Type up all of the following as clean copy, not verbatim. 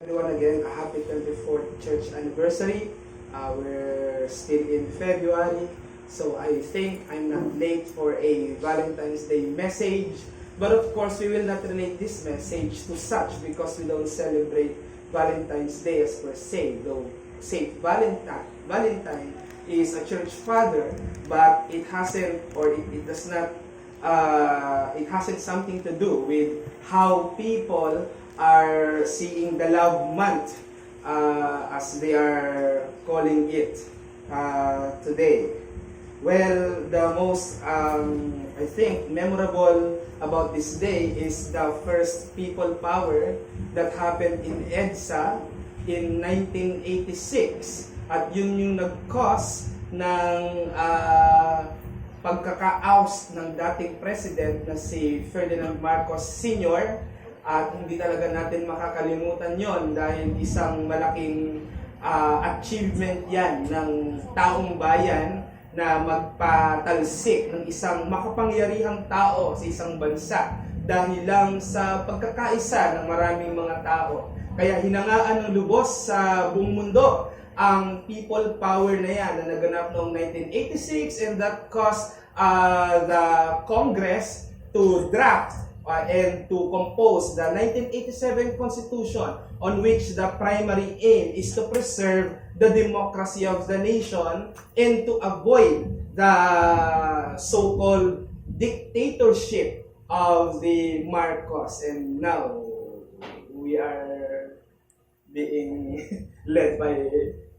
Everyone again, a happy 24th church anniversary. We're still in February, so I think I'm not late for a Valentine's Day message. But of course, we will not relate this message to such because we don't celebrate Valentine's Day as per se. Though Saint Valentine is a church father, but it hasn't or it does not it hasn't something to do with how people are seeing the love month as they are calling it today. Well, the most I think memorable about this day is the first people power that happened in EDSA in 1986 at yun yung nag-cause ng pagkaka-oust ng dating president na si Ferdinand Marcos Sr. At hindi talaga natin makakalimutan yon dahil isang malaking achievement yan ng taong bayan na magpatalsik ng isang makapangyarihang tao sa isang bansa dahil lang sa pagkakaisa ng maraming mga tao. Kaya hinangaan ng lubos sa buong mundo ang people power na yan na naganap noong 1986 and that caused the Congress to draft and to compose the 1987 Constitution on which the primary aim is to preserve the democracy of the nation and to avoid the so-called dictatorship of the Marcos. And now we are being led by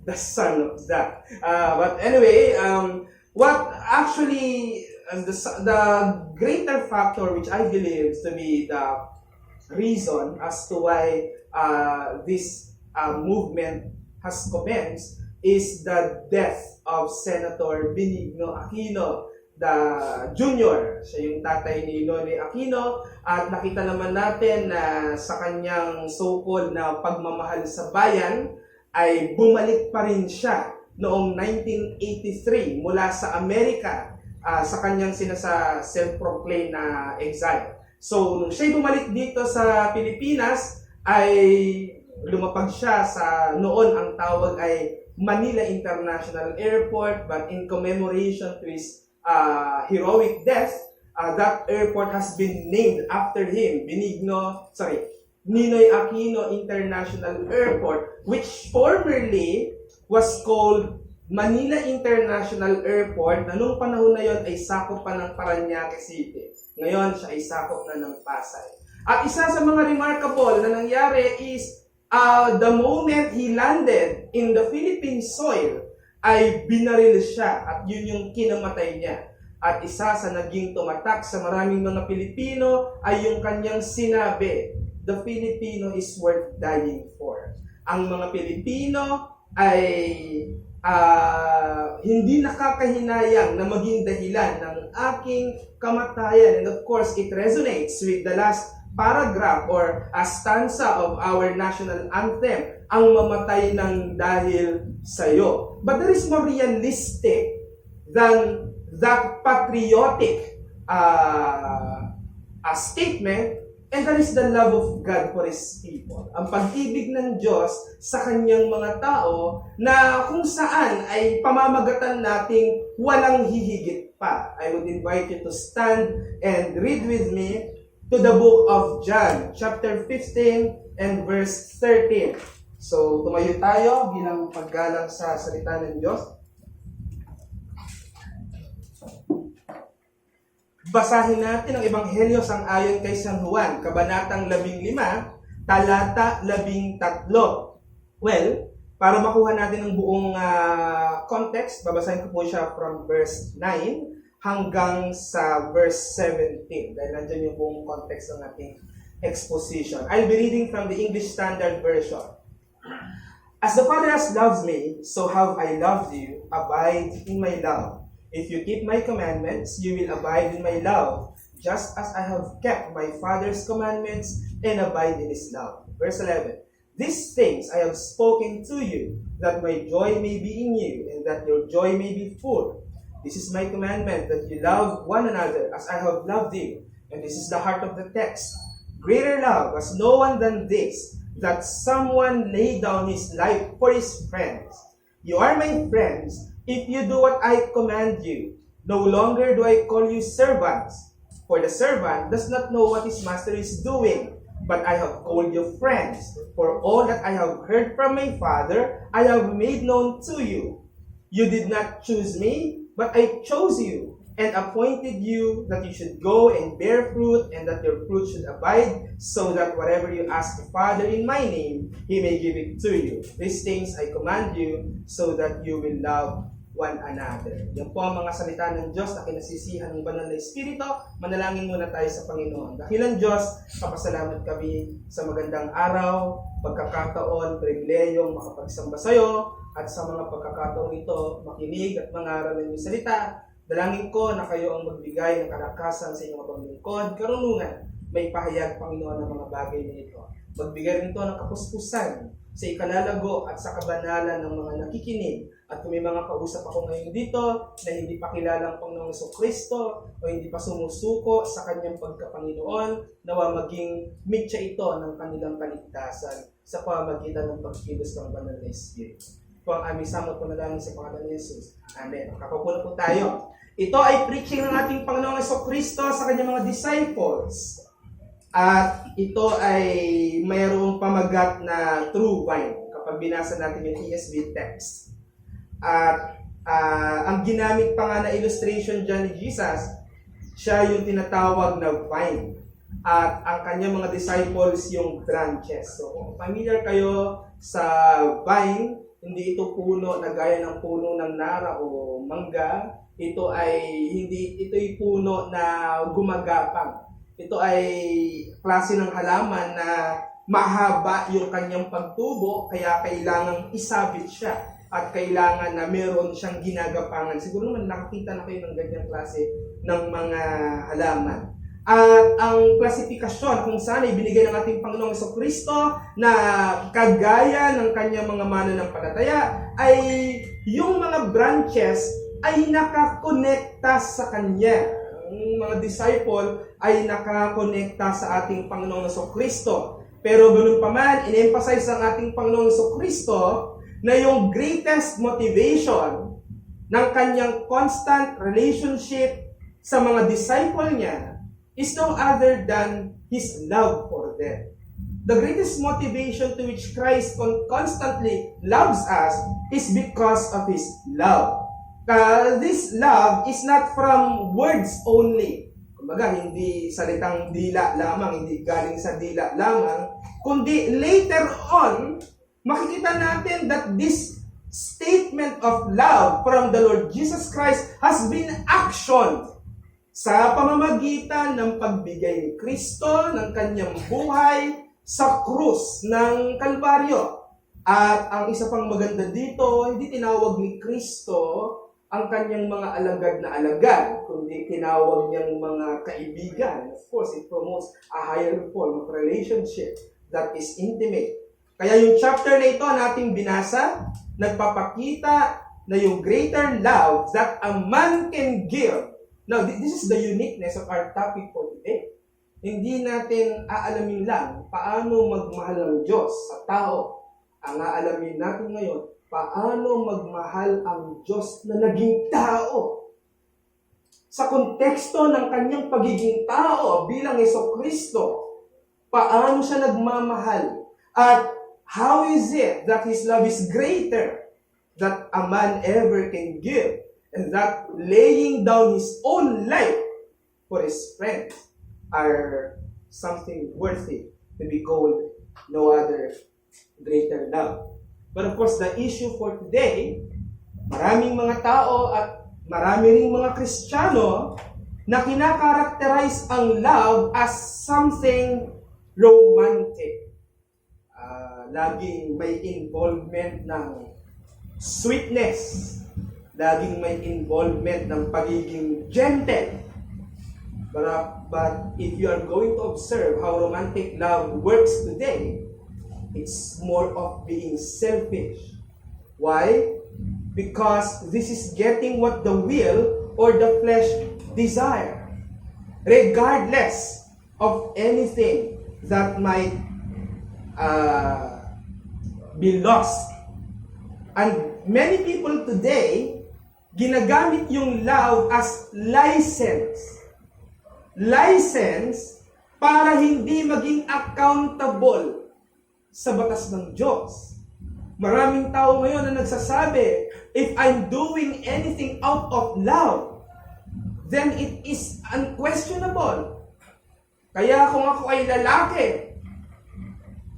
the son of that. But anyway, what actually the greater factor which I believe to be the reason as to why this movement has commenced is the death of Senator Benigno Aquino the Jr. Siya yung tatay ni Ninoy Aquino at nakita naman natin na sa kanyang so-called na pagmamahal sa bayan ay bumalik pa rin siya noong 1983 mula sa Amerika sa kanyang self-proclaimed na exile. So, nung siya'y bumalik dito sa Pilipinas, ay lumapag siya sa noon ang tawag ay Manila International Airport, but in commemoration to his heroic death, that airport has been named after him, Ninoy Aquino International Airport, which formerly was called Manila International Airport na nung panahon na yon ay sakop pa ng Parañaque City. Ngayon, siya ay sakop na ng Pasay. At isa sa mga remarkable na nangyari is the moment he landed in the Philippine soil, ay binaril siya at yun yung kinamatay niya. At isa sa naging tumatak sa maraming mga Pilipino ay yung kanyang sinabi, the Filipino is worth dying for. Ang mga Pilipino ay hindi nakakahinayang na maging dahilan ng aking kamatayan. And of course, it resonates with the last paragraph or a stanza of our national anthem, ang mamatay ng dahil sa'yo. But there is more realistic than that patriotic statement. And that is the love of God for His people. Ang pag-ibig ng Diyos sa kanyang mga tao na kung saan ay pamamagatan nating walang hihigit pa. I would invite you to stand and read with me to the book of John, chapter 15 and verse 13. So, tumayo tayo bilang paggalang sa salita ng Diyos. Basahin natin ang Ebanghelyo sang-ayon kay San Juan, Kabanatang 15, Talata 13. Well, para makuha natin ang buong context, babasahin ko po siya from verse 9 hanggang sa verse 17. Dahil nandiyan yung buong context ng ating exposition. I'll be reading from the English Standard Version. As the Father has loved me, so have I loved you. Abide in my love. If you keep my commandments, you will abide in my love, just as I have kept my Father's commandments and abide in His love. Verse 11. These things I have spoken to you, that my joy may be in you, and that your joy may be full. This is my commandment, that you love one another as I have loved you. And this is the heart of the text. Greater love has no one than this, that someone lay down his life for his friends. You are my friends if you do what I command you. No longer do I call you servants, for the servant does not know what his master is doing. But I have called you friends, for all that I have heard from my Father, I have made known to you. You did not choose me, but I chose you, and appointed you that you should go and bear fruit, and that your fruit should abide, so that whatever you ask the Father in my name, He may give it to you. These things I command you, so that you will love one another. Yan po ang mga salita ng Diyos na kinasisihan ng banal na Espiritu. Manalangin muna tayo sa Panginoon. Dahilan Diyos, papasalamat kami sa magandang araw, pagkakataon, pribilehiyong makapagsamba sa iyo, at sa mga pagkakataon ito, makinig at mangaral ng iyong salita. Dalangin ko na kayo ang magbigay ng kalakasan sa inyong paglingkod, karunungan, may pahayag, Panginoon, ng mga bagay na ito. Magbigay rin ito ng kapuspusan sa ikalalago at sa kabanalan ng mga nakikinig. At kung may mga kausap ako ngayon dito na hindi pa kilala ang Panginoong Kristo o hindi pa sumusuko sa kanyang pagkapanginoon, nawa maging mitya ito ng kanilang kaligtasan sa pamamagitan ng pagkilos ng banal na Espiritu. Ito ang aming samot panalangin sa pangalan ni Jesus. Amen. Kakapuna po tayo. Ito ay preaching ng ating Panginoong Kristo sa kanyang mga disciples. At ito ay mayroong pamagat na true wine kapag binasa natin yung ESV text. At ang ginamit pa nga na illustration dyan ni Jesus, siya yung tinatawag na vine. At ang kanyang mga disciples yung branches. So kung familiar kayo sa vine, hindi ito puno na gaya ng puno ng nara o mangga. Ito'y puno na gumagapang. Ito ay klase ng halaman na mahaba yung kanyang pagtubo, kaya kailangang isabit siya at kailangan na meron siyang ginagapangan. Siguro naman nakakita na kayo ng ganyang klase ng mga halaman. At ang klasifikasyon kung saan ay binigay ng ating Panginoong Kristo na kagaya ng kanyang mga mananampalataya ay yung mga branches ay nakakonekta sa kanya. Ang mga disciple ay nakakonekta sa ating Panginoong Kristo. Pero ganun pa man, in-emphasize ng ating Panginoong Kristo na yung greatest motivation ng kanyang constant relationship sa mga disciple niya is no other than His love for them. The greatest motivation to which Christ constantly loves us is because of His love. This love is not from words only. Kumbaga, hindi salitang dila lamang, hindi galing sa dila lamang, kundi later on, makikita natin that this statement of love from the Lord Jesus Christ has been actioned sa pamamagitan ng pagbigay ni Kristo ng kanyang buhay sa krus ng Kalbaryo. At ang isa pang maganda dito, hindi tinawag ni Kristo ang kanyang mga alagad na alagad, kundi tinawag niyang mga kaibigan. Of course, it promotes a higher form of relationship that is intimate. Kaya yung chapter na ito nating binasa, nagpapakita na yung greater love that a man can give. Now, this is the uniqueness of our topic for today. Hindi natin aalamin lang paano magmahal ng Diyos sa tao. Ang aalamin natin ngayon, paano magmahal ang Diyos na naging tao. Sa konteksto ng kanyang pagiging tao bilang Kristo, paano siya nagmamahal? At how is it that His love is greater that a man ever can give? And that laying down his own life for his friends are something worthy to be called no other greater love. But of course, the issue for today, maraming mga tao at marami ring mga Kristiyano na kinakarakterize ang love as something romantic. Laging may involvement ng sweetness. Laging may involvement ng pagiging gentle. But if you are going to observe how romantic love works today, it's more of being selfish. Why? Because this is getting what the will or the flesh desire. Regardless of anything that might be lost. And many people today, ginagamit yung love as license. License para hindi maging accountable sa batas ng Diyos. Maraming tao ngayon na nagsasabi, if I'm doing anything out of love, then it is unquestionable. Kaya kung ako ay lalaki,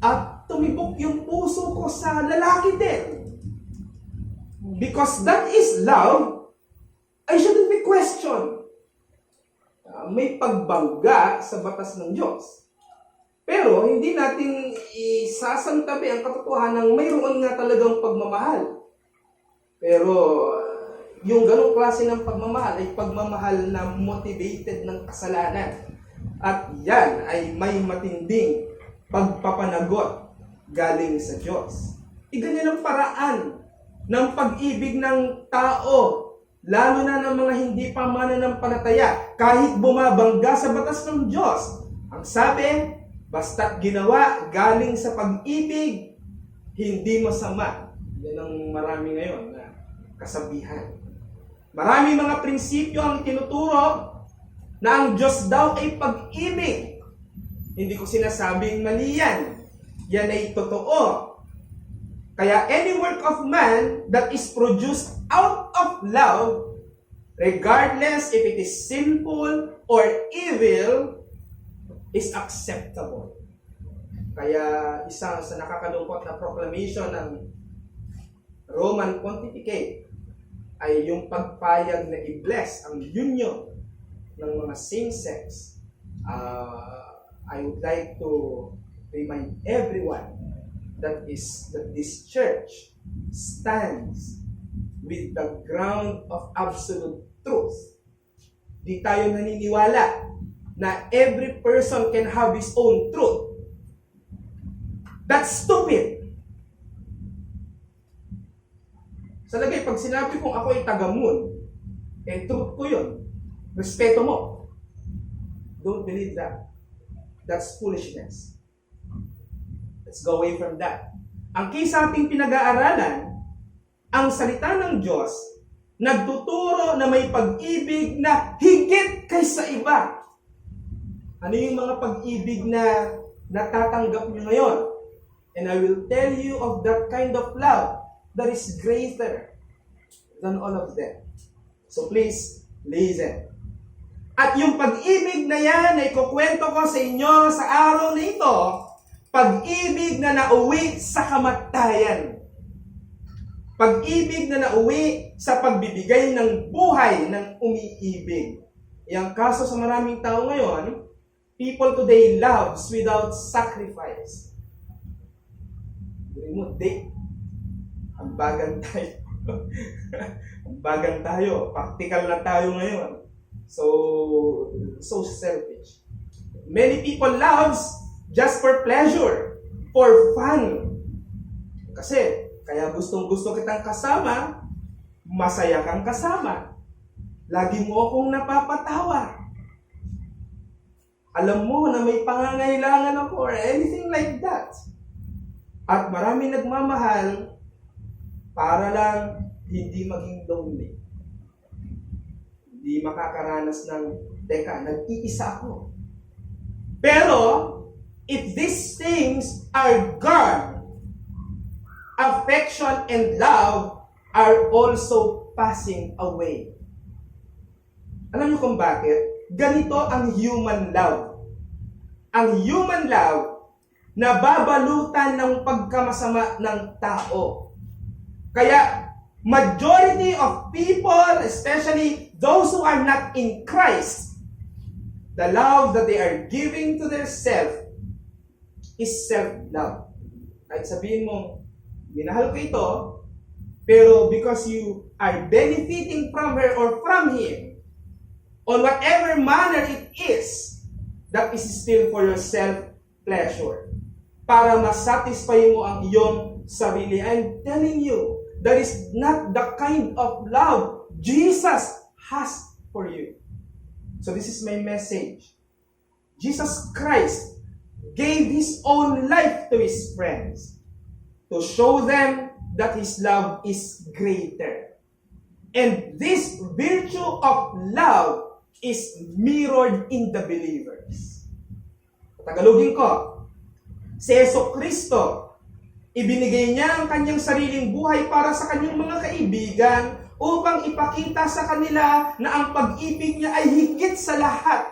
at tumibok yung puso ko sa lalaki din, because that is love, I shouldn't be questioned. May pagbangga sa batas ng Diyos. Pero hindi natin isasantabi ang katotohanan ng mayroon nga talagang pagmamahal. Pero yung ganong klase ng pagmamahal ay pagmamahal na motivated ng kasalanan. At yan ay may matinding pagpapanagot galing sa Diyos. Ganyan ang paraan ng pag-ibig ng tao, lalo na ng mga hindi pa mananampalataya, kahit bumabangga sa batas ng Diyos. Ang sabi, basta't ginawa galing sa pag-ibig, hindi masama. Yan ang marami ngayon na kasabihan. Maraming mga prinsipyo ang tinuturo na ang Diyos daw ay pag-ibig. Hindi ko sinasabing mali yan. Yan ay totoo. Kaya any work of man that is produced out of love, regardless if it is sinful or evil, is acceptable. Kaya isa sa nakakalungkot na proclamation ng Roman Pontificate ay yung pagpayag na i-bless ang union ng mga same-sex. I would like to remind everyone that this church stands with the ground of absolute truth. Di tayo naniniwala na every person can have his own truth. That's stupid. Sa lagay, pag sinabi kong ako ay taga-moon, truth ko yun. Respeto mo. Don't believe that. That's foolishness. Let's go away from that. Ang kisa ating pinag-aaralan, ang salita ng Diyos, nagtuturo na may pag-ibig na higit kaysa iba. Ano yung mga pag-ibig na natatanggap nyo ngayon? And I will tell you of that kind of love that is greater than all of them. So please, listen. At yung pag-ibig na yan ay kukwento ko sa inyo sa araw na ito, pag-ibig na nauwi sa kamatayan. Pag-ibig na nauwi sa pagbibigay ng buhay ng umiibig. Yang kaso sa maraming tao ngayon, people today loves without sacrifice. Ambagan tayo. Ambagan tayo. Practical na tayo ngayon. So selfish. Many people loves just for pleasure, for fun. Kasi, kaya gustong-gusto kitang kasama, masaya kang kasama. Lagi mo akong napapatawa. Alam mo na may pangangailangan ako or anything like that. At marami nagmamahal para lang hindi maging lonely. Hindi makakaranas ng, teka, nag-iisa ako. Pero, if these things are gone, affection and love are also passing away. Alam niyo kung bakit? Ganito ang human love. Ang human love, nababalutan ng pagkamasama ng tao. Kaya, majority of people, especially those who are not in Christ, the love that they are giving to their self is self-love. Kahit sabihin mo, minahal ko ito, pero because you are benefiting from her or from him, on whatever manner it is, that is still for your self-pleasure. Para masatisfy mo ang iyong sarili. I'm telling you, that is not the kind of love Jesus has for you. So this is my message. Jesus Christ gave His own life to His friends to show them that His love is greater. And this virtue of love is mirrored in the believers. Tagalogin ko, si Yeso Kristo, ibinigay niya ang kanyang sariling buhay para sa kanyang mga kaibigan upang ipakita sa kanila na ang pag-ibig niya ay higit sa lahat.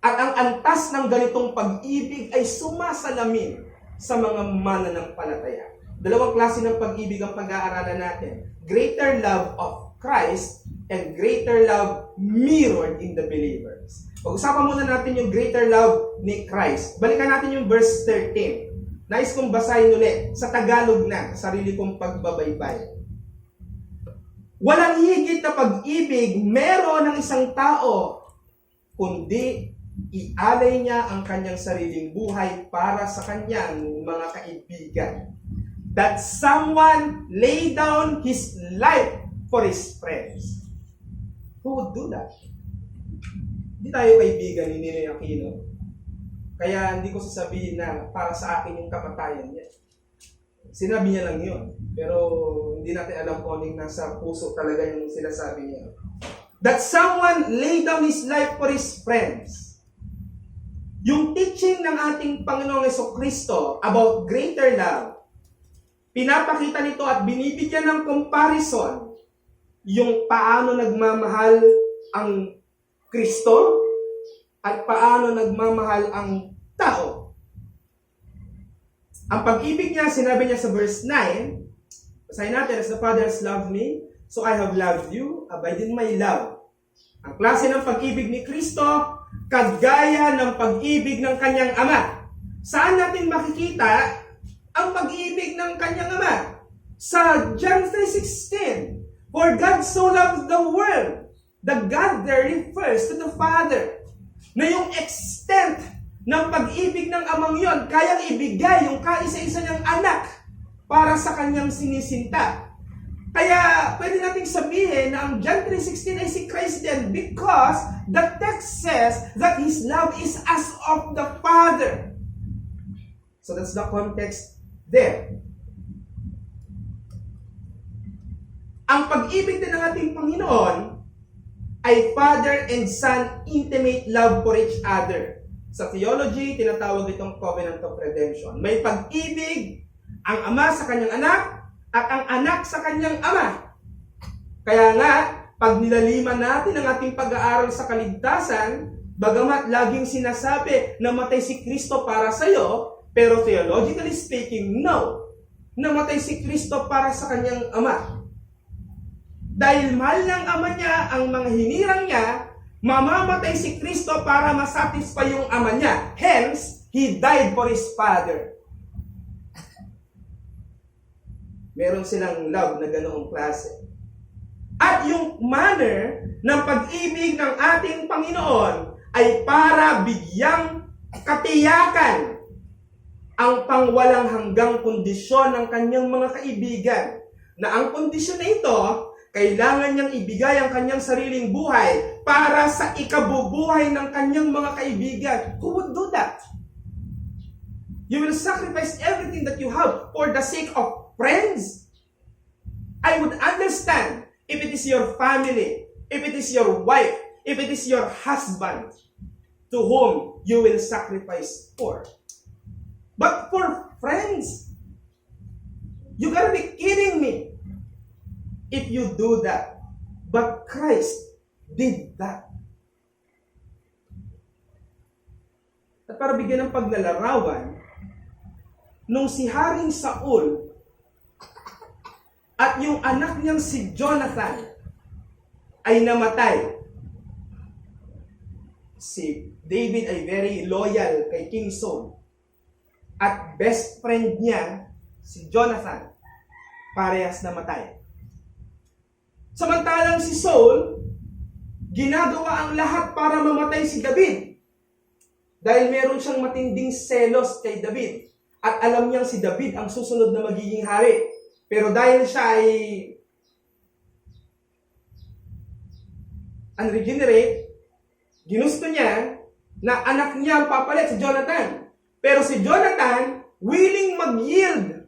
At ang antas ng ganitong pag-ibig ay sumasalamin sa mga mananampalataya. Dalawang klase ng pag-ibig ang pag-aaralan natin. Greater love of Christ and greater love mirrored in the believers. Pag-usapan muna natin yung greater love ni Christ. Balikan natin yung verse 13. Nais kong basahin ulit sa Tagalog na, sarili kong pagbabaybay. Walang higit na pag-ibig meron ng isang tao, kundi ialay niya ang kanyang sariling buhay para sa kanyang mga kaibigan. That someone lay down his life for his friends. Who would do that? Hindi tayo kaibigan ni Ninoy Aquino. Kaya hindi ko sasabihin na para sa akin yung kamatayan niya. Sinabi niya lang yun. Pero hindi natin alam kung anong nasa puso talaga yung sinasabi niya. That someone lay down his life for his friends. Yung teaching ng ating Panginoong Jesucristo about greater love, pinapakita nito at binibigyan ng comparison yung paano nagmamahal ang Kristo at paano nagmamahal ang tao. Ang pag-ibig niya, sinabi niya sa verse 9, basahin natin, as the Father has loved me, so I have loved you, abide in my love. Ang klase ng pag-ibig ni Kristo, kagaya ng pag-ibig ng kanyang Ama. Saan natin makikita ang pag-ibig ng kanyang Ama? Sa John 3:16, for God so loved the world. The God there refers to the Father. Na yung extent ng pag-ibig ng amang yon, kayang ibigay yung kaisa-isa niyang anak para sa kanyang sinisinta. Kaya pwede nating sabihin na ang John 3:16 ay si Christ din because the text says that His love is as of the Father. So that's the context there. Ang pag-ibig din ng ating Panginoon ay Father and Son intimate love for each other. Sa theology, tinatawag itong covenant of redemption. May pag-ibig ang Ama sa kanyang anak at ang anak sa kanyang Ama. Kaya nga, pag nilaliman natin ang ating pag-aaral sa kaligtasan, bagamat laging sinasabi na matay si Kristo para sa iyo, pero theologically speaking, no. Namatay si Kristo para sa kanyang Ama. Dahil mahal ng Ama niya ang mga hinirang niya, mamamatay si Kristo para masatisfy yung Ama niya. Hence, He died for His Father. Meron silang love na ganoong klase. At yung manner ng pag-ibig ng ating Panginoon ay para bigyang katiyakan ang pangwalang hanggang kondisyon ng kanyang mga kaibigan. Na ang kondisyon na ito, kailangan niyang ibigay ang kanyang sariling buhay para sa ikabubuhay ng kanyang mga kaibigan. Who would do that? You will sacrifice everything that you have for the sake of friends? I would understand if it is your family, if it is your wife, if it is your husband to whom you will sacrifice for. But for friends, you gotta be kidding me. If you do that, but Christ did that. At para bigyan ng paglalarawan, nung si Haring Saul at yung anak niyang si Jonathan ay namatay, si David ay very loyal kay King Saul. At best friend niya, si Jonathan, parehas namatay. Samantalang si Saul, ginagawa ang lahat para mamatay si David. Dahil meron siyang matinding selos kay David. At alam niyang si David ang susunod na magiging hari. Pero dahil siya ay unregenerate, ginusto niya na anak niya ang papalit si Jonathan. Pero si Jonathan, willing mag-yield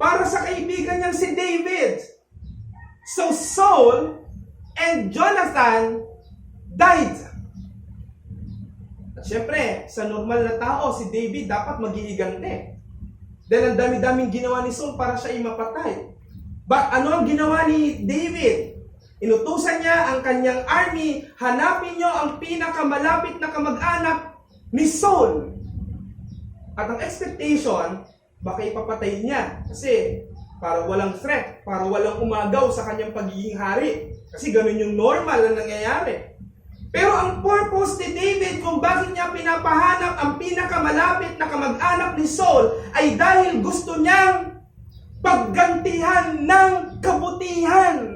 para sa kaibigan niyang si David. So Saul and Jonathan died. At syempre, sa normal na tao, si David dapat mag-iigante. Dahil ang dami-daming ginawa ni Saul para siya mapatay. But ano ang ginawa ni David? Inutusan niya ang kanyang army, hanapin niyo ang pinakamalapit na kamag-anak ni Saul. At ang expectation, baka ipapatay niya. Kasi para walang threat, para walang umagaw sa kanyang pagiging hari. Kasi ganun yung normal na nangyayari. Pero ang purpose ni David kung bakit niya pinapahanap ang pinakamalapit na kamag-anak ni Saul ay dahil gusto niyang paggantihan ng kabutihan.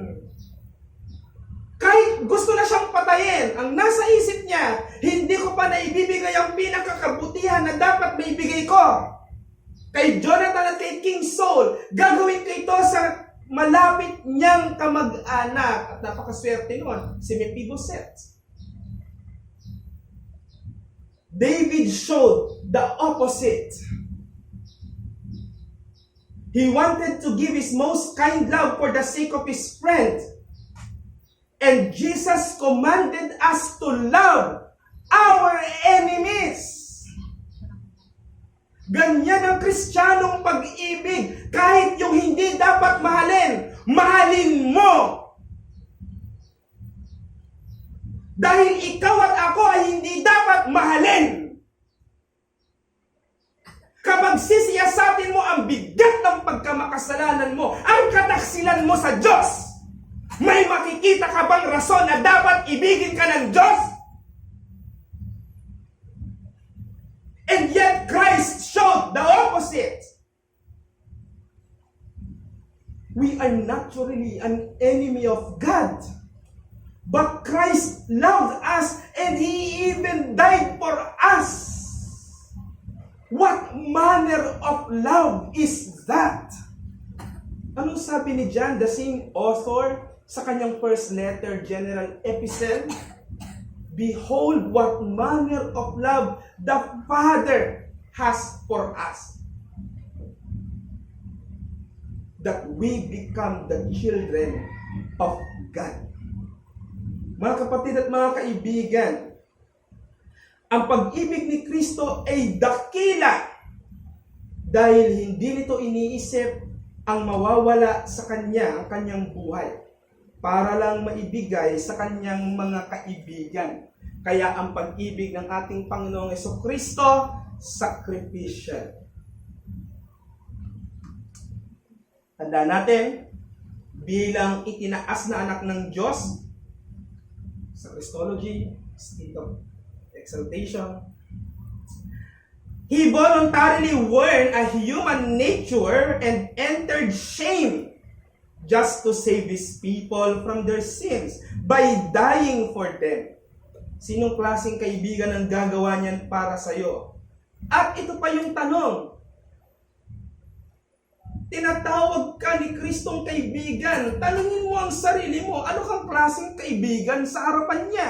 Kahit gusto na siyang patayin, ang nasa isip niya, hindi ko pa naibibigay ang pinakakabutihan na dapat maibigay ko. Kay Jonathan at kay King Saul, gagawin ko ito sa malapit niyang kamag-anak. At napakaswerte nun, si Mephibosheth. David showed the opposite. He wanted to give his most kind love for the sake of his friend. And Jesus commanded us to love our enemies. Ganyan ang Kristiyanong pag-ibig. Kahit yung hindi dapat mahalin, mahalin mo. Dahil ikaw at ako ay hindi dapat mahalin. Kapag sisiyasatin mo ang bigat ng pagkamakasalanan mo, ang kataksilan mo sa Diyos, may makikita ka bang rason na dapat ibigin ka ng Diyos? And yet Christ showed the opposite. We are naturally an enemy of God. But Christ loved us and He even died for us. What manner of love is that? Anong sabi ni John, the same author, sa kanyang first letter, general epistle? Behold what manner of love the Father has for us, that we become the children of God. Mga kapatid at mga kaibigan, ang pag-ibig ni Kristo ay dakila dahil hindi nito iniisip ang mawawala sa Kanya, ang Kanyang buhay, para lang maibigay sa Kanyang mga kaibigan. Kaya ang pag-ibig ng ating Panginoong Jesucristo, sacrificial. Tandaan natin, bilang itinaas na anak ng Diyos, sa Christology, state of exaltation, He voluntarily wore a human nature and entered shame just to save His people from their sins by dying for them. Sinong klaseng kaibigan ang gagawa niyan para sa'yo? At ito pa yung tanong. Tinatawag ka ni Kristong kaibigan. Tanungin mo ang sarili mo, ano kang klaseng kaibigan sa harapan niya?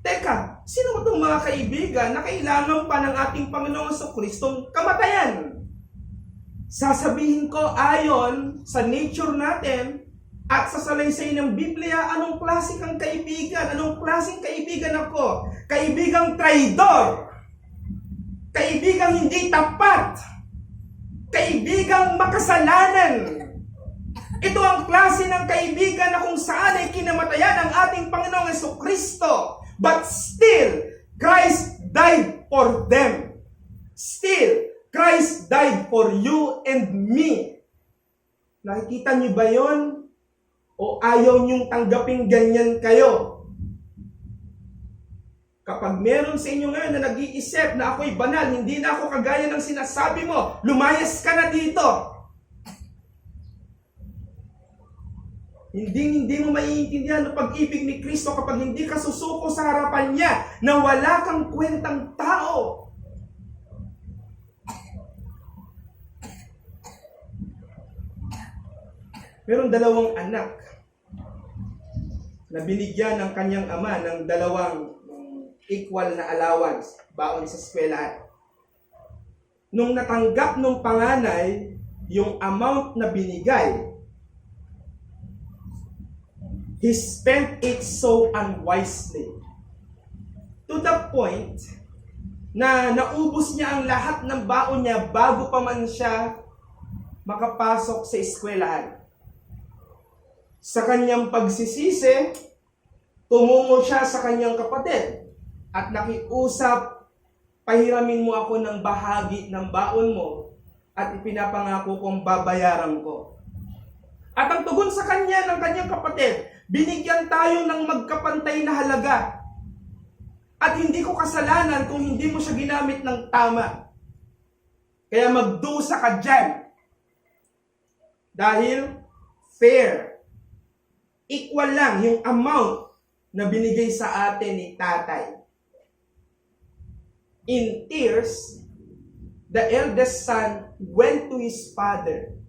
Teka, sino mo itong mga kaibigan na kailangan pa ng ating Panginoong Jesucristong kamatayan? Sasabihin ko ayon sa nature natin at sa salaysay ng Biblia, anong klase kang kaibigan? Anong klaseng kaibigan ako? Kaibigang traidor. Kaibigang hindi tapat. Kaibigang makasalanan. Ito ang klase ng kaibigan na kung saan ay kinamatayan ang ating Panginoong Jesucristo. But still, Christ died for them. Still, Christ died for you and me. Nakikita niyo ba yon? O ayaw niyong tanggapin ganyan kayo? Kapag meron sa inyo ngayon na nag-iisip na ako'y banal, hindi na ako kagaya ng sinasabi mo, lumayas ka na dito. Hindi mo maiintindihan ang pag-ibig ni Kristo kapag hindi ka susuko sa harapan niya na wala kang kwentang tao. Merong dalawang anak na binigyan ng kanyang ama ng dalawang equal na allowance. baon sa eskwelahan. Nung natanggap ng panganay yung amount na binigay, he spent it so unwisely. To the point na naubos niya ang lahat ng baon niya bago pa man siya makapasok sa eskwelahan. Sa kanyang pagsisisi, tumungo siya sa kanyang kapatid at nakiusap, "Pahiramin mo ako ng bahagi ng baon mo at ipinapangako kong babayaran ko." At ang tugon sa kanya ng kanyang kapatid, "Binigyan tayo ng magkapantay na halaga. At hindi ko kasalanan kung hindi mo siya ginamit ng tama. Kaya magdusa ka dyan." Dahil fair. Equal lang yung amount na binigay sa atin ni tatay. In tears, the eldest son went to his father,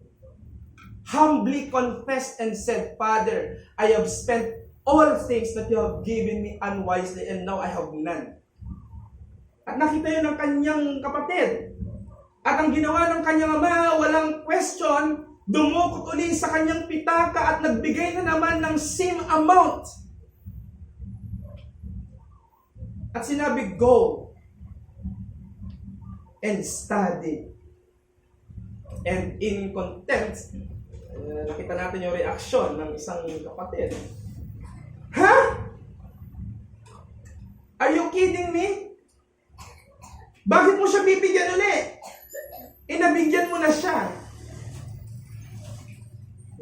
humbly confessed and said, "Father, I have spent all things that you have given me unwisely, and now I have none." At nakita yun ng kanyang kapatid. At ang ginawa ng kanyang ama, walang question, dumukot uli sa kanyang pitaka at nagbigay na naman ng same amount. At sinabi, "Go and study." And in contempt, nakita natin yung reaksyon ng isang kapatid. "Ha? Are you kidding me? Bakit mo siya bibigyan ulit? Nabigyan mo na siya."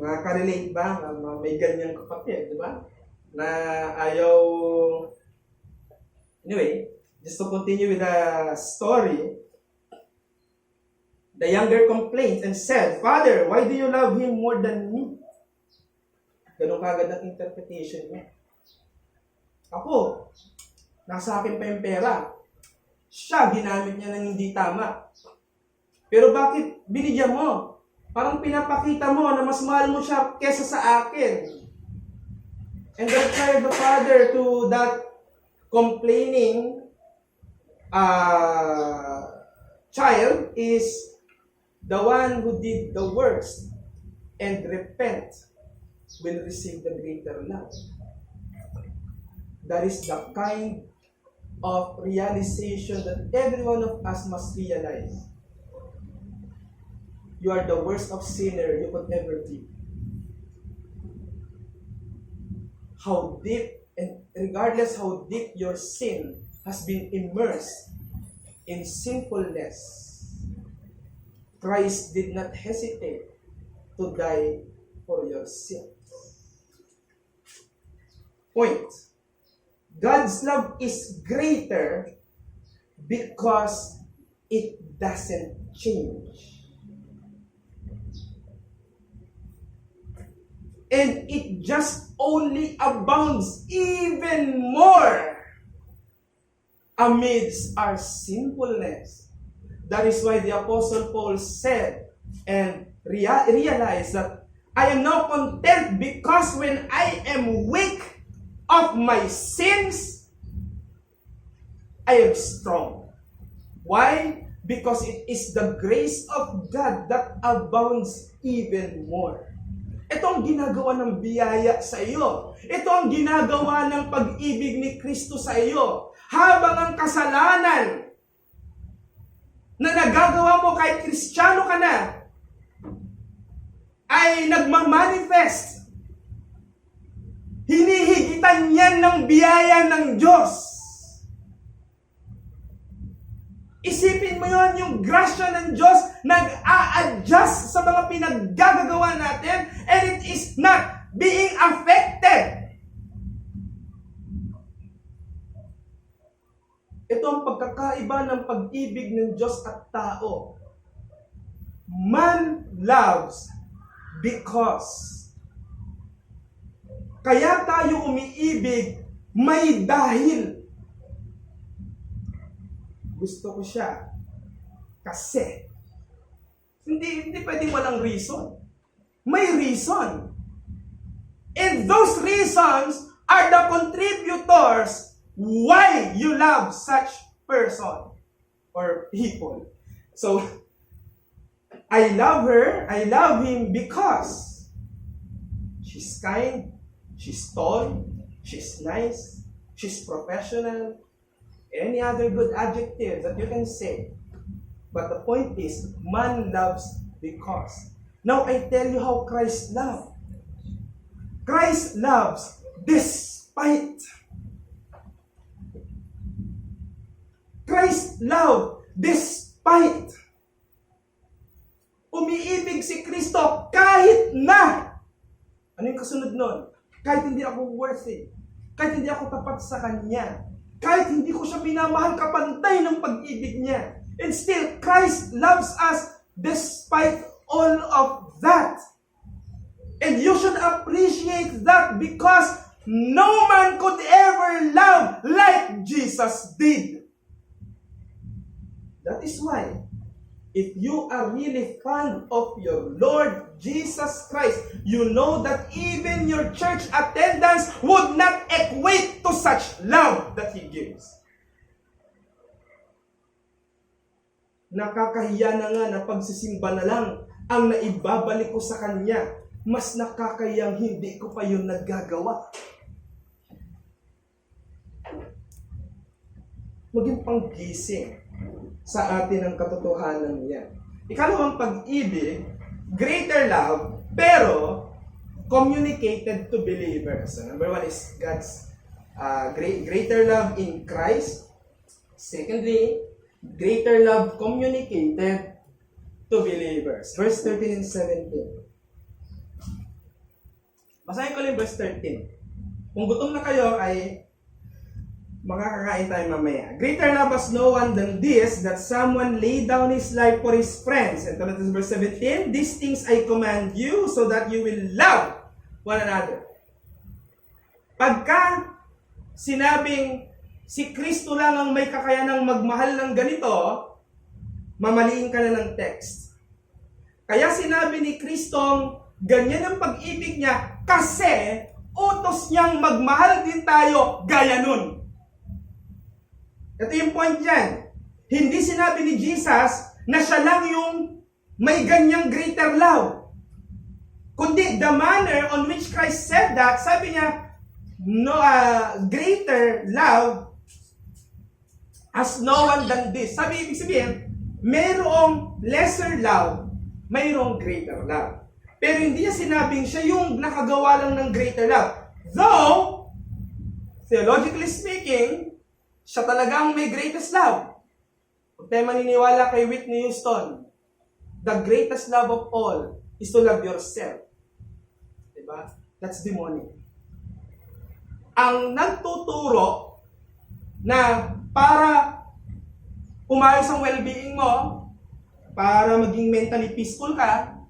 Makaka-relate ba? May ganyang kapatid, di ba? Na ayaw... Anyway, just to continue with the story, the younger complained and said, "Father, why do you love him more than me?" Ganun kagad ang interpretation niya. Ako, nasa akin pa yung pera. Siya, ginamit niya ng hindi tama. Pero bakit binigyan mo? Parang pinapakita mo na mas mahal mo siya kesa sa akin. And then replied the father to that complaining child is the one who did the worst and repent will receive the greater love. That is the kind of realization that every one of us must realize. You are the worst of sinner you could ever be. How deep, and regardless how deep your sin has been immersed in sinfulness, Christ did not hesitate to die for your sins. Point. God's love is greater because it doesn't change. And it just only abounds even more amidst our sinfulness. That is why the Apostle Paul said and realized that I am now content because when I am weak of my sins, I am strong. Why? Because it is the grace of God that abounds even more. Ito ang ginagawa ng biyaya sa iyo. Ito ang ginagawa ng pag-ibig ni Kristo sa iyo. Habang ang kasalanan na nagagawa mo kahit Kristiyano ka na, ay nagmamanifest. Hinihigitan yan ng biyaya ng Diyos. Isipin mo yon, yung grasya ng Diyos nag-a-adjust sa mga pinaggagawa natin and it is not being affected. Ito ang pagkakaiba ng pag-ibig ng Diyos at tao. Man loves because. Kaya tayo umiibig, may dahil. Gusto ko siya kasi. Hindi pwedeng walang reason. May reason. And those reasons are the contributors why you love such person or people. So, I love her, I love him because she's kind, she's tall, she's nice, she's professional, any other good adjective that you can say. But the point is, man loves because. Now I tell you how Christ loves. Christ loves despite. Christ loved despite. Umiibig si Kristo kahit na. Ano yung kasunod nun? Kahit hindi ako worthy. Kahit hindi ako tapat sa Kanya. Kahit hindi ko siya minamahal kapantay ng pag-ibig niya. And still, Christ loves us despite all of that. And you should appreciate that because no man could ever love like Jesus did. That is why, if you are really fond of your Lord Jesus Christ, you know that even your church attendance would not equate to such love that He gives. Nakakahiya na nga na pagsisimba na lang ang naibabalik ko sa Kanya. Mas nakakayang hindi ko pa yun naggagawa. Maging panggising sa atin ang katotohanan niya. Ikalawang pag-ibig, greater love, pero communicated to believers. So, number one is God's greater love in Christ. Secondly, greater love communicated to believers. Verse 13 and 17. Basahin ko lang verse 13. Kung gutom na kayo ay makakakain tayo mamaya. Greater love has no one than this, that someone lay down his life for his friends. And to verse 17, these things I command you so that you will love one another. Pagka sinabing si Kristo lang ang may kakayanang magmahal ng ganito, mamaliin ka na ng text. Kaya sinabi ni Kristong ganyan ang pag-ibig niya kasi utos niyang magmahal din tayo gaya nun. Ito yung point dyan. Hindi sinabi ni Jesus na siya lang yung may ganyang greater love. Kundi the manner on which Christ said that, sabi niya, no, greater love has no one than this. Sabi, ibig sabihin, mayroong lesser love, mayroong greater love. Pero hindi niya sinabing siya yung nakagawa lang ng greater love. Though, theologically speaking, siya talagang may greatest love. Kung tayo maniniwala kay Whitney Houston, the greatest love of all is to love yourself. Diba? That's demonic. Ang nagtuturo na para umayos ang well-being mo, para maging mentally peaceful ka,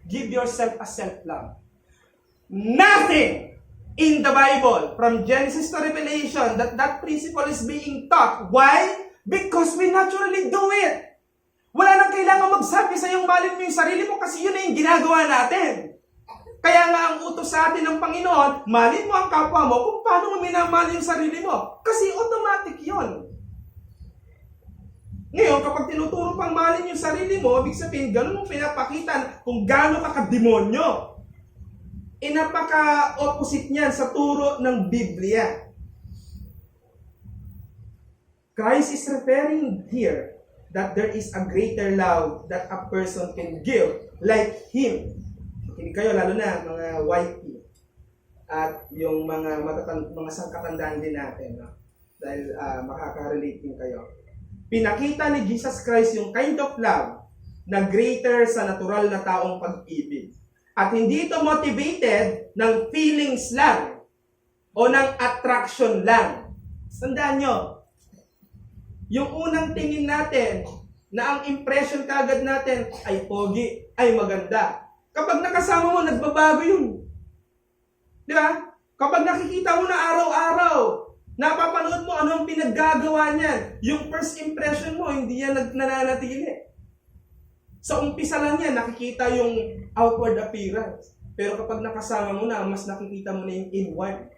give yourself a self-love. Nothing in the Bible, from Genesis to Revelation, that principle is being taught. Why? Because we naturally do it. Wala nang kailangan magsabi sa iyong malin mo yung sarili mo kasi yun na yung ginagawa natin. Kaya nga ang utos sa atin ng Panginoon, malin mo ang kapwa mo kung paano mo minamali yung sarili mo. Kasi automatic yun. Ngayon, kapag tinuturo pang malin yung sarili mo, ibig sabihin, ganun mo pinapakita kung gaano ka kademonyo. Napaka-opposite niyan sa turo ng Biblia. Christ is referring here that there is a greater love that a person can give like Him. Hindi kayo, lalo na mga YP at yung mga sangkatandaan din natin. No? Dahil makaka-relate din kayo. Pinakita ni Jesus Christ yung kind of love na greater sa natural na taong pag-ibig. At hindi ito motivated ng feelings lang o ng attraction lang. Tandaan nyo, yung unang tingin natin na ang impression kagad natin ay pogi, ay maganda. Kapag nakasama mo, nagbabago yun. Di ba? Kapag nakikita mo na araw-araw, napapanood mo ano ang pinaggagawa niyan, yung first impression mo, hindi yan nananatili. Sa umpisa lang yan, nakikita yung outward appearance. Pero kapag nakasama mo na, mas nakikita mo na yung inward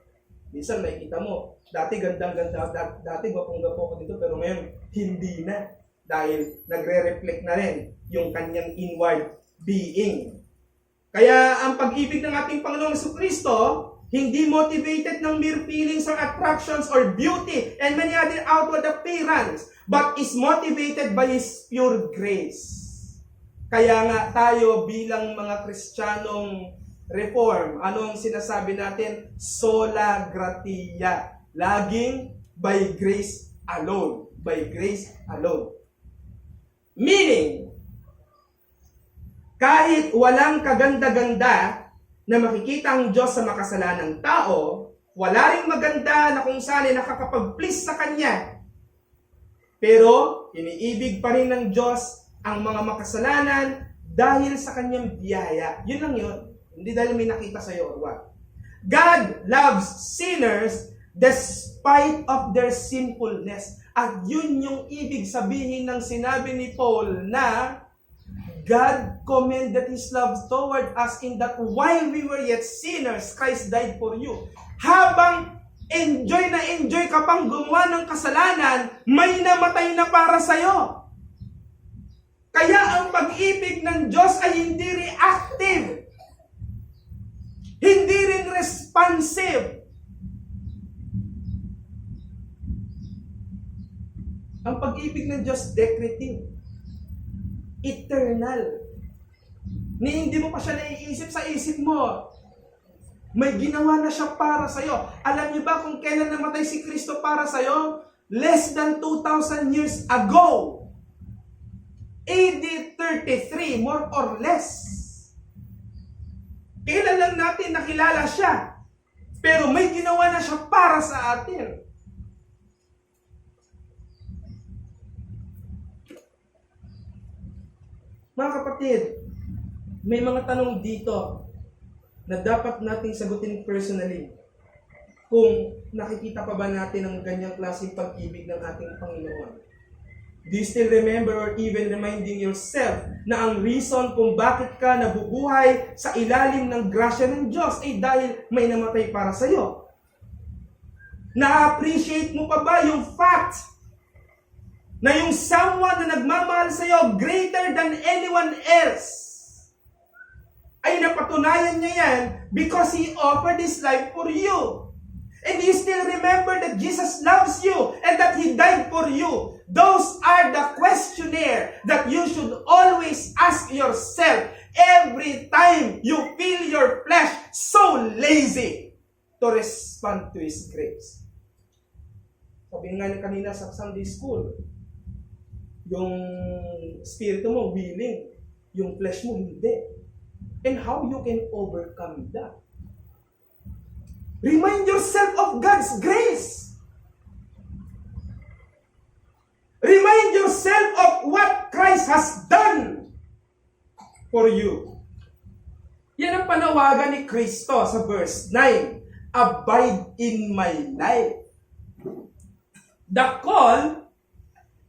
Minsan makikita mo, dati gandang-ganda, dati gwapong-gwapo ko dito, pero ngayon, hindi na. Dahil nagre-reflect na rin yung kanyang inward being. Kaya ang pag-ibig ng ating Panginoong Jesucristo, hindi motivated ng mere feelings or attractions or beauty and many other outward appearance, but is motivated by His pure grace. Kaya nga tayo bilang mga Kristiyanong Reform, anong sinasabi natin? Sola gratia. Laging by grace alone. By grace alone. Meaning, kahit walang kaganda-ganda na makikita ang Diyos sa makasalanang tao, wala ring maganda na kung saan ay nakakapag-please sa Kanya. Pero, iniibig pa rin ng Diyos ang mga makasalanan dahil sa Kanyang biyaya. Yun lang yun. Hindi dahil may nakita sa'yo or what. God loves sinners despite of their sinfulness. At yun yung ibig sabihin ng sinabi ni Paul na God commended His love toward us in that while we were yet sinners, Christ died for you. Habang enjoy ka pang gumawa ng kasalanan, may namatay na para sa'yo. Kaya ang pag-ibig ng Diyos ay hindi reactive. Hindi rin responsive. Ang pag-ibig ng Diyos, decretive. Eternal. Hindi mo pa siya naiisip sa isip mo. May ginawa na siya para sa'yo. Alam niyo ba kung kailan namatay si Kristo para sa'yo? Less than 2,000 years ago. AD 33, more or less. Kailan lang natin nakilala siya. Pero may ginawa na siya para sa atin. Mga kapatid, may mga tanong dito na dapat nating sagutin personally. Kung nakikita pa ba natin ang ganyang klaseng pag-ibig ng ating Panginoon. Do you still remember or even reminding yourself na ang reason kung bakit ka nabubuhay sa ilalim ng grasya ng Diyos ay dahil may namatay para sa iyo? Na-appreciate mo pa ba yung fact na yung someone na nagmamahal sa iyo greater than anyone else ay napatunayan niya yan because He offered His life for you? And you still remember that Jesus loves you and that He died for you? Those are the questionnaire that you should always ask yourself every time you feel your flesh so lazy to respond to His grace. Sabi nga kanina sa Sunday school, yung spirito mo willing, yung flesh mo hindi. And how you can overcome that? Remind yourself of God's grace. Remind yourself of what Christ has done for you. Yan ang panawagan ni Kristo sa verse 9. Abide in my life. The call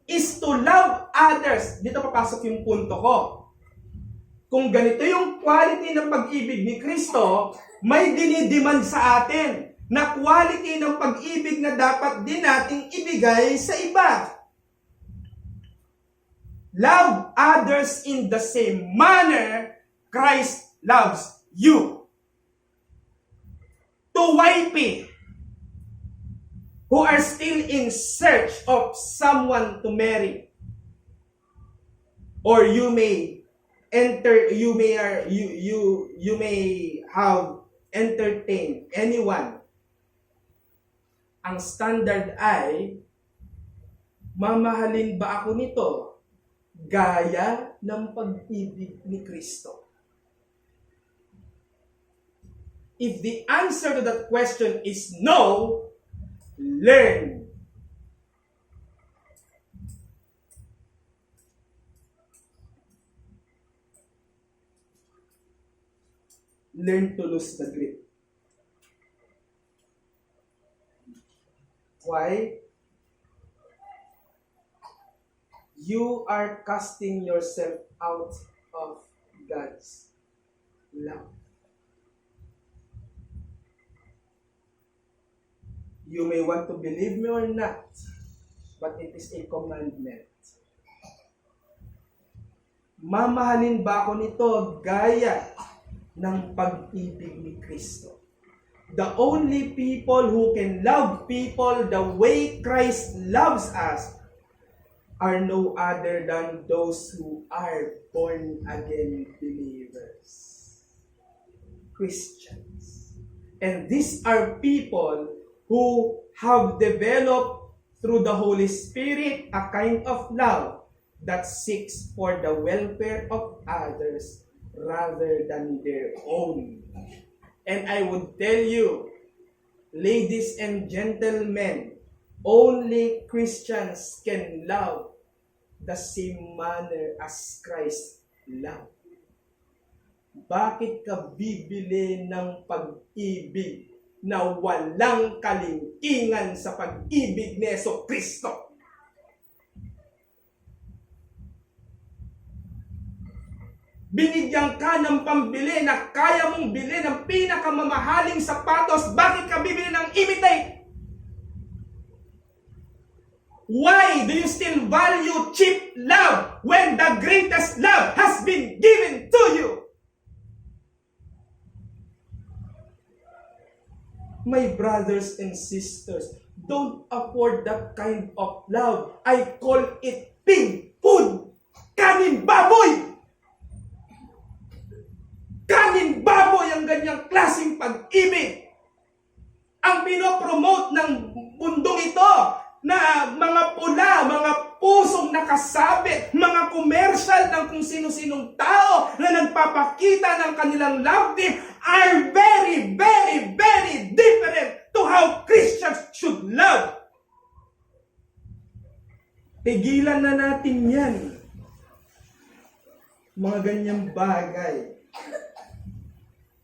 is to love others. Dito papasok yung punto ko. Kung ganito yung quality ng pag-ibig ni Kristo, may dinidemand sa atin na quality ng pag-ibig na dapat din nating ibigay sa iba. Love others in the same manner Christ loves you. To wifey who are still in search of someone to marry, or you may have entertained anyone. Ang standard ay, mamahalin ba ako nito gaya ng pag-ibig ni Kristo? If the answer to that question is no, learn. Learn to lose the grip. Why? You are casting yourself out of God's love. You may want to believe me or not, but it is a commandment. Mamahalin ba ako nito gaya ng pag-ibig ni Kristo? The only people who can love people the way Christ loves us are no other than those who are born again believers, Christians. And these are people who have developed through the Holy Spirit a kind of love that seeks for the welfare of others rather than their own. And I would tell you, ladies and gentlemen, only Christians can love the same manner as Christ loved. Bakit ka bibili ng pag-ibig na walang kalingkingan sa pag-ibig ni Jesucristo? Binigyan ka ng pambili na kaya mong bili ng pinakamamahaling sapatos, bakit ka bibili ng imitate? Why do you still value cheap love when the greatest love has been given to you? My brothers and sisters, don't afford that kind of love. I call it pig food. Kanin baboy! Kanin baboy ang ganyang klaseng pag-ibig. Ang pinopromote ng mundong ito na mga pula, mga pusong nakasabit, mga commercial ng kung sino-sinong tao na nagpapakita ng kanilang love team are very, very, very different to how Christians should love. Tigilan na natin yan. Mga ganyang bagay.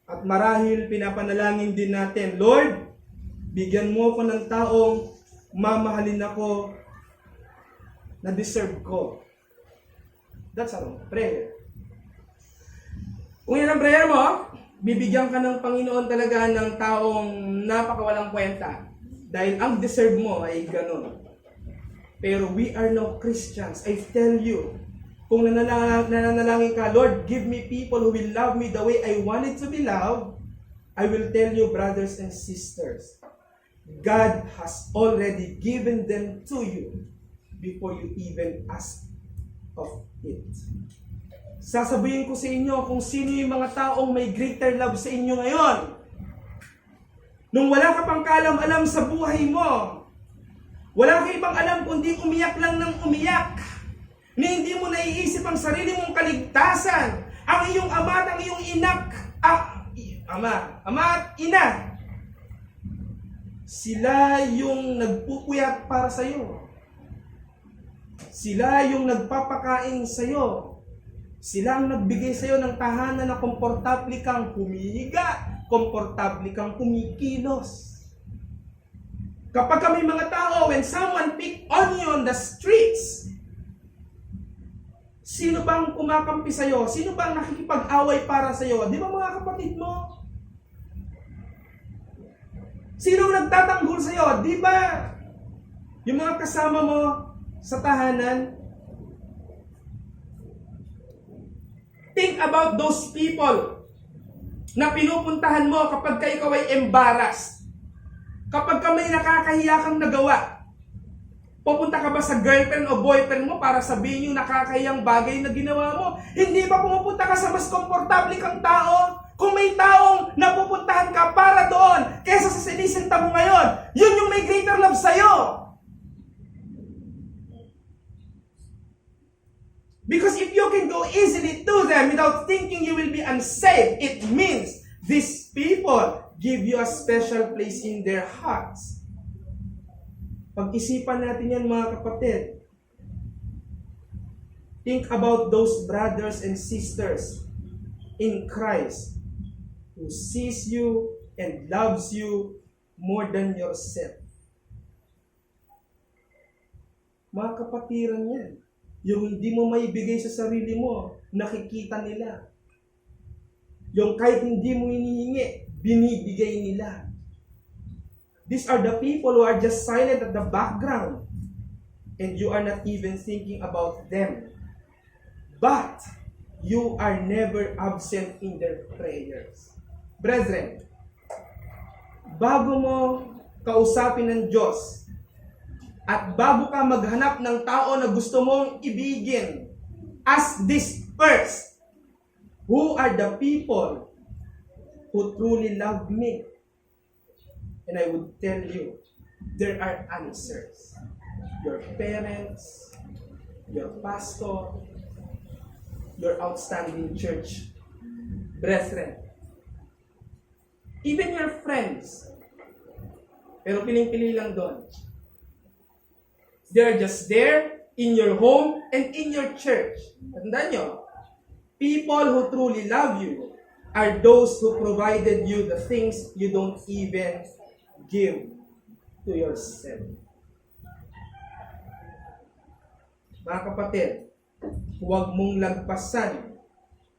At marahil pinapanalangin din natin, Lord, bigyan mo ko ng taong mamahalin ako na deserve ko. That's our prayer. Kung yan ang prayer mo, bibigyan ka ng Panginoon talaga ng taong napakawalang kwenta. Dahil ang deserve mo ay ganun. Pero we are no Christians. I tell you, kung nananalangin ka, Lord, give me people who will love me the way I wanted to be loved, I will tell you, brothers and sisters, God has already given them to you before you even ask of it. Sasabihin ko sa inyo kung sino yung mga taong may greater love sa inyo ngayon. Nung wala ka pang kaalam-alam sa buhay mo, wala kang ibang alam kundi umiyak lang ng umiyak, na hindi mo naiisip ang sarili mong kaligtasan, ang iyong ama at ang iyong inak, ama at ina, sila yung nagpupuyat para sa iyo. Sila yung nagpapakain sa iyo. Sila ang nagbigay sa iyo ng tahanan na komportable kang humihiga, komportable kang kumikilos. Kapag kami mga tao, when someone pick on you on the streets, sino bang kumakampi sa iyo? Sino bang nakikipag-away para sa iyo? Di ba mga kapatid mo? Sino nagtatanggol sa iyo? Di ba yung mga kasama mo sa tahanan? Think about those people na pinupuntahan mo kapag ikaw ay embarrassed. Kapag ka may nakakahiya kang nagawa, pupunta ka ba sa girlfriend o boyfriend mo para sabihin yung nakakahiyang bagay na ginawa mo? Hindi ba pumupunta ka sa mas komportable kang tao? Kung may taong napupuntahan ka para doon, kesa sa sinisinta mo ngayon, yun yung may greater love sa'yo. Because if you can go easily to them without thinking you will be unsafe, it means these people give you a special place in their hearts. Pag-isipan natin yan, mga kapatid. Think about those brothers and sisters in Christ who sees you and loves you more than yourself. Mga kapatiran yan. Yung hindi mo maibigay sa sarili mo, nakikita nila. Yung kahit hindi mo hinihingi, binibigay nila. These are the people who are just silent at the background, and you are not even thinking about them. But you are never absent in their prayers. Brethren, bago mo kausapin ng Diyos, at bago ka maghanap ng tao na gusto mong ibigin, ask this first: who are the people who truly love me? And I would tell you, there are answers. Your parents, your pastor, your outstanding church brethren, even your friends. Pero piling-pili lang doon. They're just there in your home and in your church. Tandaan nyo, people who truly love you are those who provided you the things you don't even give to yourself. Mga kapatid, huwag mong lagpasan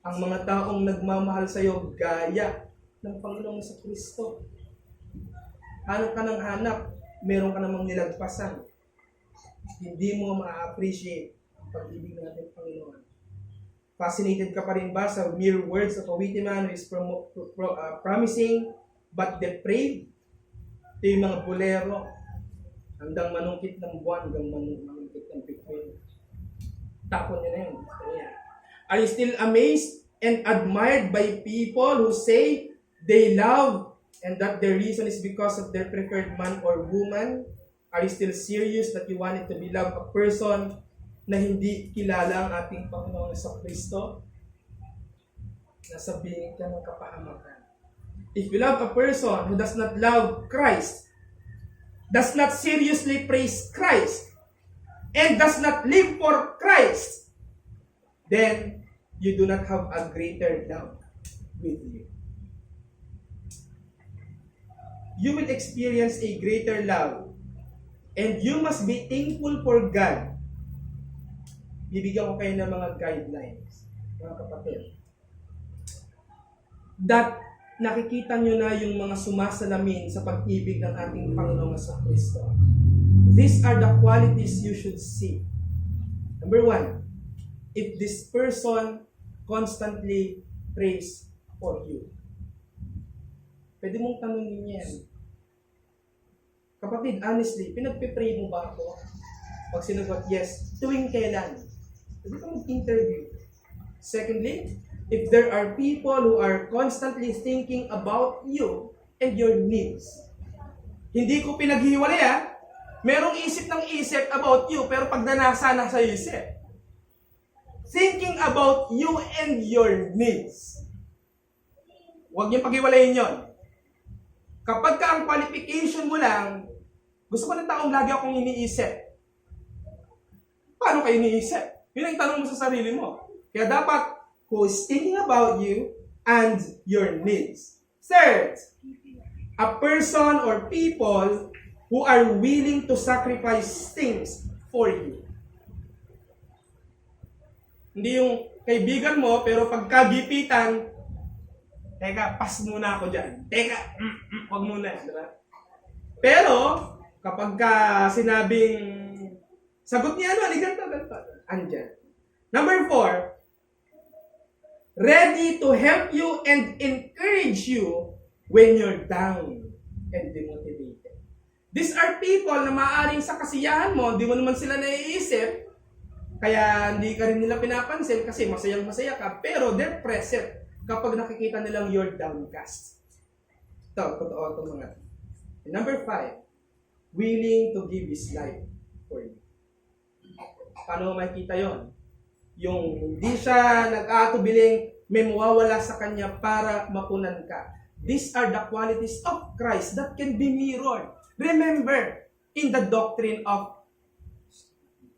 ang mga taong nagmamahal sa iyo gaya ng Panginoong sa Kristo. Hanap ka ng hanap, meron ka namang nilagpasan. Hindi mo ma-appreciate ang pag-ibig natin, Panginoon. Fascinated ka pa rin ba sa mere words of a witty man who is promising but depraved? Ito yung mga bolero, hanggang manungkit ng buwan, hanggang manungkit ng bituin. Tapon niya na yun. Are you still amazed and admired by people who say they love and that their reason is because of their preferred man or woman? Are you still serious that you wanted to be loved a person na hindi kilala ang ating Panginoon sa Kristo? Nasa bingit ka ng kapahamakan. If you love a person who does not love Christ, does not seriously praise Christ, and does not live for Christ, then you do not have a greater love with you. You will experience a greater love, and you must be thankful for God. Bibigyan ko kayo ng mga guidelines, mga kapatid, that nakikita nyo na yung mga sumasalamin sa pag-ibig ng ating Panginoong sa Kristo. These are the qualities you should see. Number 1, if this person constantly prays for you. Pwede mong tanongin yan. Kapatid, honestly, pinagpipray mo ba ako? Pag sinagot yes, tuwing kailan? Pwede ka mag-interview. Secondly, if there are people who are constantly thinking about you and your needs. Hindi ko pinaghiwalay Merong isip ng isip about you, pero pag nanasa na sa isip. Thinking about you and your needs. Huwag niyong paghiwalayin yon. Kapag ka ang qualification mo lang, gusto ko ng taong lagi akong iniisip. Paano kayo iniisip? Yun ang tanong mo sa sarili mo. Kaya dapat, who is thinking about you and your needs. Third, a person or people who are willing to sacrifice things for you. Hindi yung kaibigan mo, pero pagkagipitan, teka, pass muna ako dyan. Teka, wag muna. Diba? Pero, kapag ka sinabing, sagot niya, ganito, andyan. Number 4, ready to help you and encourage you when you're down and demotivated. These are people na maaaring sa kasiyahan mo, di mo naman sila naiisip, kaya hindi ka rin nila pinapansin kasi masayang-masaya ka, pero they're present kapag nakikita nilang you're downcast. Ito, totoo ito mga. And number 5, willing to give his life for you. Paano mo makikita yon? Yung hindi siya nag-aatubiling may mawawala sa kanya para mapunan ka. These are the qualities of Christ that can be mirrored. Remember, in the doctrine of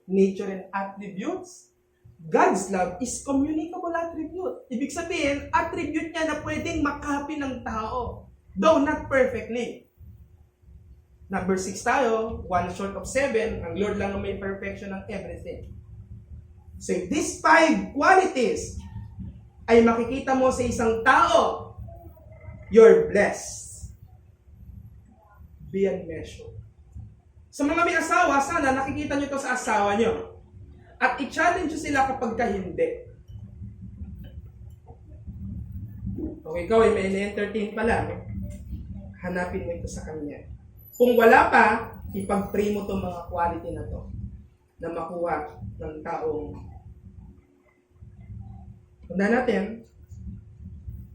nature and attributes, God's love is communicable attribute. Ibig sabihin, attribute niya na pwedeng makapi ng tao, though not perfectly. Number 6 tayo, 1 short of 7, ang Lord lang ang may perfection ng everything. So if these 5 qualities ay makikita mo sa isang tao, you're blessed. beyond measure. Sa mga may asawa, sana nakikita nyo to sa asawa nyo. At i-challenge nyo sila kapag ka hindi. Okay, ikaw ay may na-entertain pa lang, hanapin mo ito sa kanya. Kung wala pa, ipag-pray mo itong mga quality na to na makuha ng taong. Tanda natin,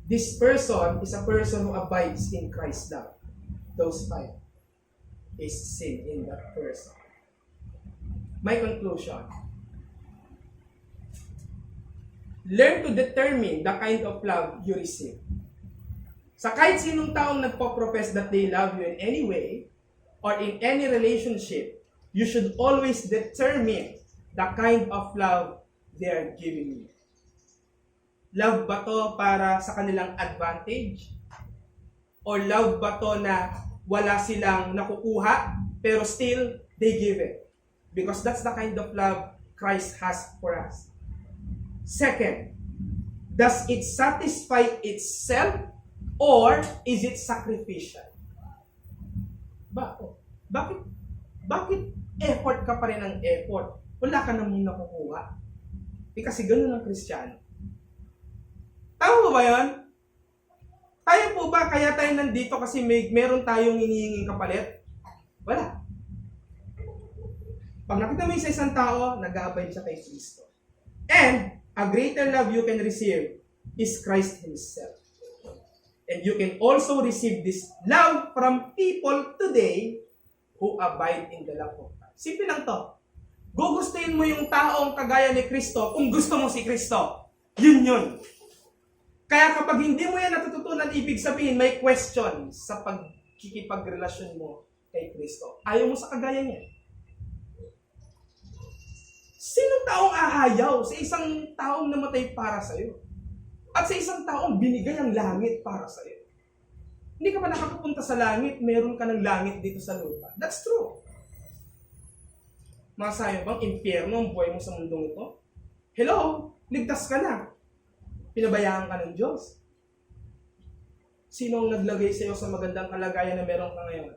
this person is a person who abides in Christ's love. Those five is sin in that person. My conclusion. Learn to determine the kind of love you receive. Sa kahit sinong taong nagpo-profess that they love you in any way or in any relationship, you should always determine the kind of love they are giving you. Love ba to para sa kanilang advantage? Or love ba to na wala silang nakukuha pero still they give it? Because that's the kind of love Christ has for us. Second, does it satisfy itself or is it sacrificial? Bakit effort ka pa rin ng effort? Wala ka namang nakukuha. Kasi ganun ang Kristiyano. Tama ba yun? Tayo po ba kaya tayo nandito kasi meron tayong hinihinging kapalit? Wala. Pag nakita mo sa isang tao, nag-aabay siya kay Kristo. And a greater love you can receive is Christ Himself. And you can also receive this love from people today who abide in the love of God. Simple lang to. Gugustuhin mo yung taong kagaya ni Kristo kung gusto mo si Kristo. Yun. Kaya kapag hindi mo yan natututunan, ibig sabihin may question sa pagkikipagrelasyon mo kay Kristo. Ayaw mo sa kagaya niya. Sino taong ahayaw sa isang taong namatay para sa'yo? At sa isang taong binigay ang langit para sa'yo? Hindi ka pa nakakapunta sa langit, meron ka ng langit dito sa lupa. That's true. Masayo bang impyerno ang buhay mo sa mundong ito? Hello? Ligtas ka na. Pinabayaan ka ng Diyos. Sino ang naglagay sa iyo sa magandang kalagayan na meron ka ngayon?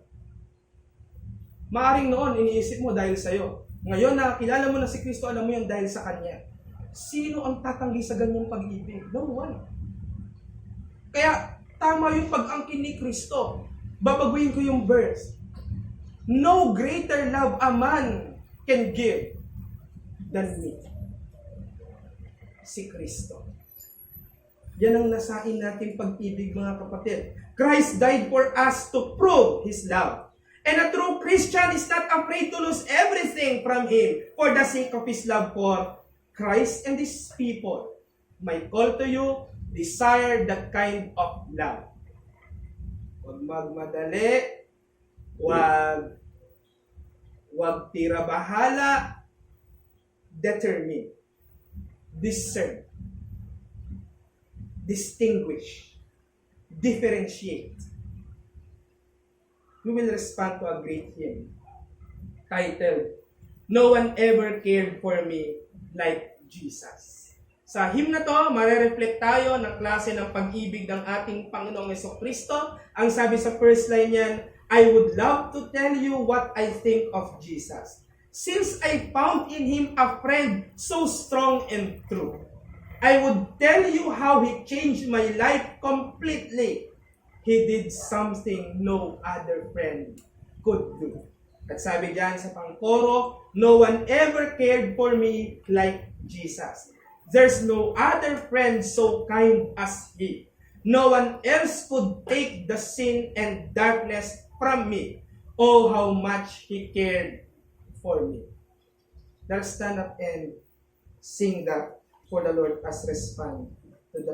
Maaring noon, iniisip mo dahil sa iyo. Ngayon na kilala mo na si Kristo, alam mo yun dahil sa Kanya. Sino ang tatanggi sa ganyang pag-ibig? No one. Kaya, tama yung pag-angkin ni Kristo. Babaguhin ko yung verse. No greater love a man can give than me. Si Kristo. Yan ang nasain natin pag-ibig, mga kapatid. Christ died for us to prove His love. And a true Christian is not afraid to lose everything from Him for the sake of His love for Christ and His people. My call to you, desire that kind of love. Huwag magmadali, huwag tira-bahala, determine, discern, distinguish, differentiate. We will respond to a great hymn titled, No One Ever Cared For Me Like Jesus. Sa hymn na to, marereflect tayo ng klase ng pag-ibig ng ating Panginoong Jesucristo. Ang sabi sa first line niyan, I would love to tell you what I think of Jesus, since I found in Him a friend so strong and true. I would tell you how He changed my life completely. He did something no other friend could do. At sabi diyan sa pangkoro, no one ever cared for me like Jesus. There's no other friend so kind as He. No one else could take the sin and darkness from me. Oh, how much He cared for me. Let's stand up and sing that for the Lord as response.